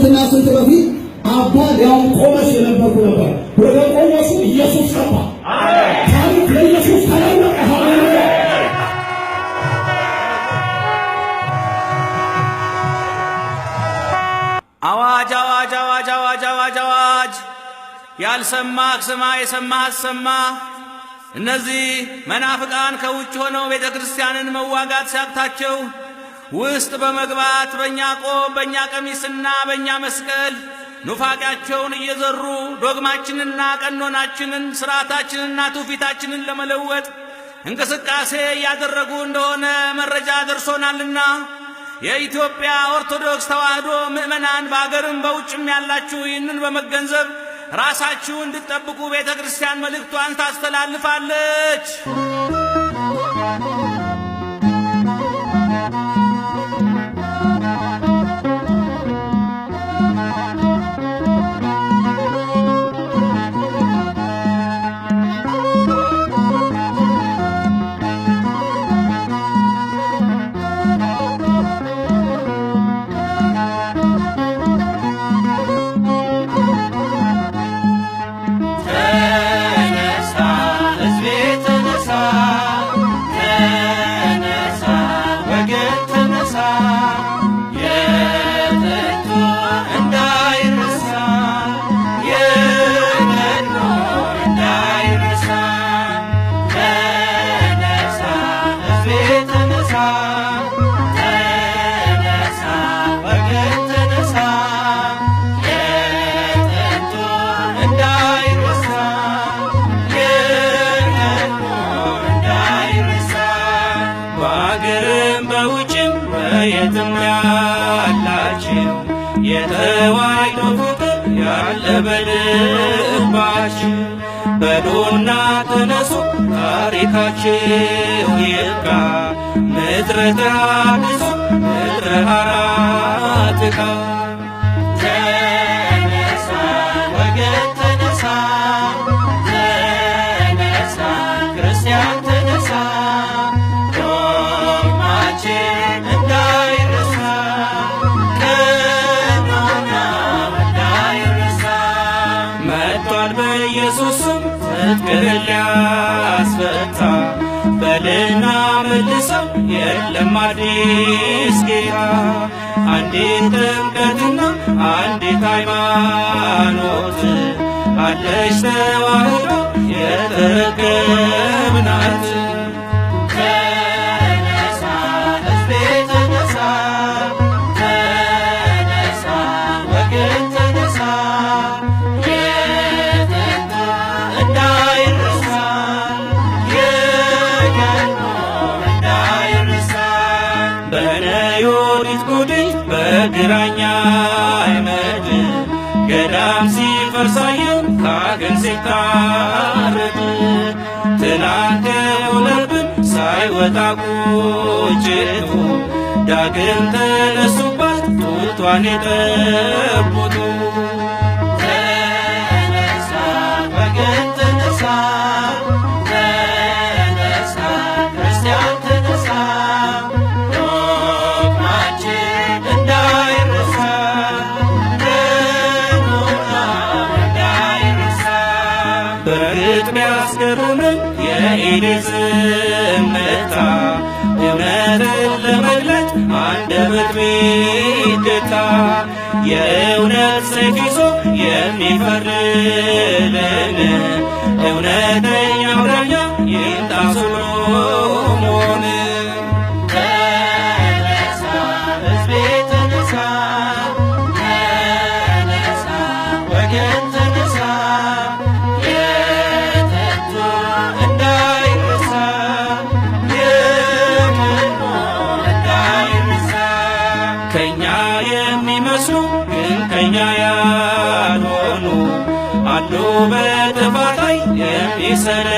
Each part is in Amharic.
ስንትና ስንት በፊት አባ ሊያውም ቆመስ የነበርኩ ነበር። ወደ ቆመሱ ኢየሱስ ገባ። ታሪክ ለኢየሱስ ተለወጠ። ሃሌሉያ! አዋጅ አዋጅ አዋጅ አዋጅ አዋጅ አዋጅ! ያልሰማህ ስማ፣ የሰማህ አሰማ። እነዚህ መናፍቃን ከውጭ ሆነው ቤተ ክርስቲያንን መዋጋት ሲያቅታቸው ውስጥ በመግባት በእኛ ቆብ፣ በእኛ ቀሚስና በእኛ መስቀል ኑፋቂያቸውን እየዘሩ ዶግማችንና ቀኖናችንን ሥርዓታችንና ትውፊታችንን ለመለወጥ እንቅስቃሴ እያደረጉ እንደሆነ መረጃ ደርሶናልና የኢትዮጵያ ኦርቶዶክስ ተዋሕዶ ምእመናን በአገርም በውጭም ያላችሁ ይህንን በመገንዘብ ራሳችሁ እንድትጠብቁ ቤተ ክርስቲያን መልእክቷን ታስተላልፋለች። የትም ያላችሁ የተዋሕዶ ፍቅር ያለ በልባችሁ በሉና ተነሱ ታሪካችሁ ይብቃ። ምድረ ተሐድሶ ምድረ ሐራትካ ተነሳ ወገን ተነሳ፣ ተነሳ ክርስቲያን ተነሳ፣ ዶግማችን እንዳይረሳ፣ ቀኖና እንዳይረሳ። መጥቷል በኢየሱስ ስም ትጥቅህን ሊያስፈታ፣ በልና መልሰው የለም አዲስ ጌታ። አንዲት ጥምቀትና አንዲት ሃይማኖት አለች ተዋሕዶ የተረከብናት። ተነሳ ሕዝቤ ተነሳ፣ ተነሳ ወገን ተነሳ፣ የጥንቱ እንዳይረሳ፣ የቀድሞ እንዳይረሳ። በነዮዲት ጉዲት በግራኛ አይመድ ገዳም ሲፈርሳየው ካገን ሲታረድ ትናንት የሆነብን ሳይወጣ ቁጭቱ ዳግም ተነሱባት ጡቷን የጠቡቱ። ተነሳ ወገን ተነሳ፣ ተነሳ ክርስቲያን ተነሳ፣ ዶግማችን እንዳይረሳ፣ ቀኖና እንዳይረሳ። በእርግጥ ቢያስገርምም የኤሊ ዝምታ እውነትን ለመግለጥ አንደበት ቢገታ የእውነት ሰይፍ ይዞ የሚፈርድልን እውነተኛው ዳኛ ይምጣ ሶሎሞን። ተነሳ ሕዝቤ ተነሳ፣ ተነሳ ወገን ተነሳ፣ የጥንቱ እንዳይረሳ፣ የቀድሞ እንዳይረሳ። ከእኛ የሚመስሉ ግን ከእኛ ያልሆኑ አሉ በጥፋት ላይ የሚሰለጥኑ።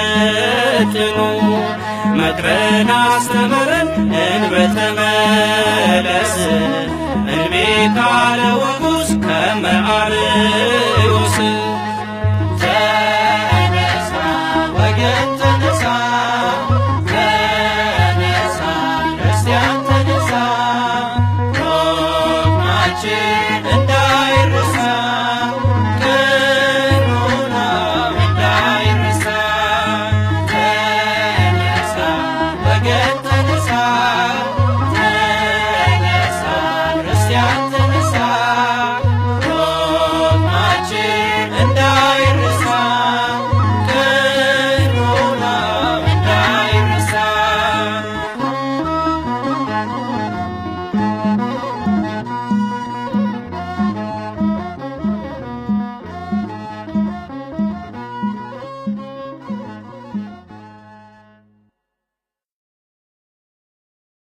መክረን አስተምረን እንበል ተመለስ፣ እንቢ ካለ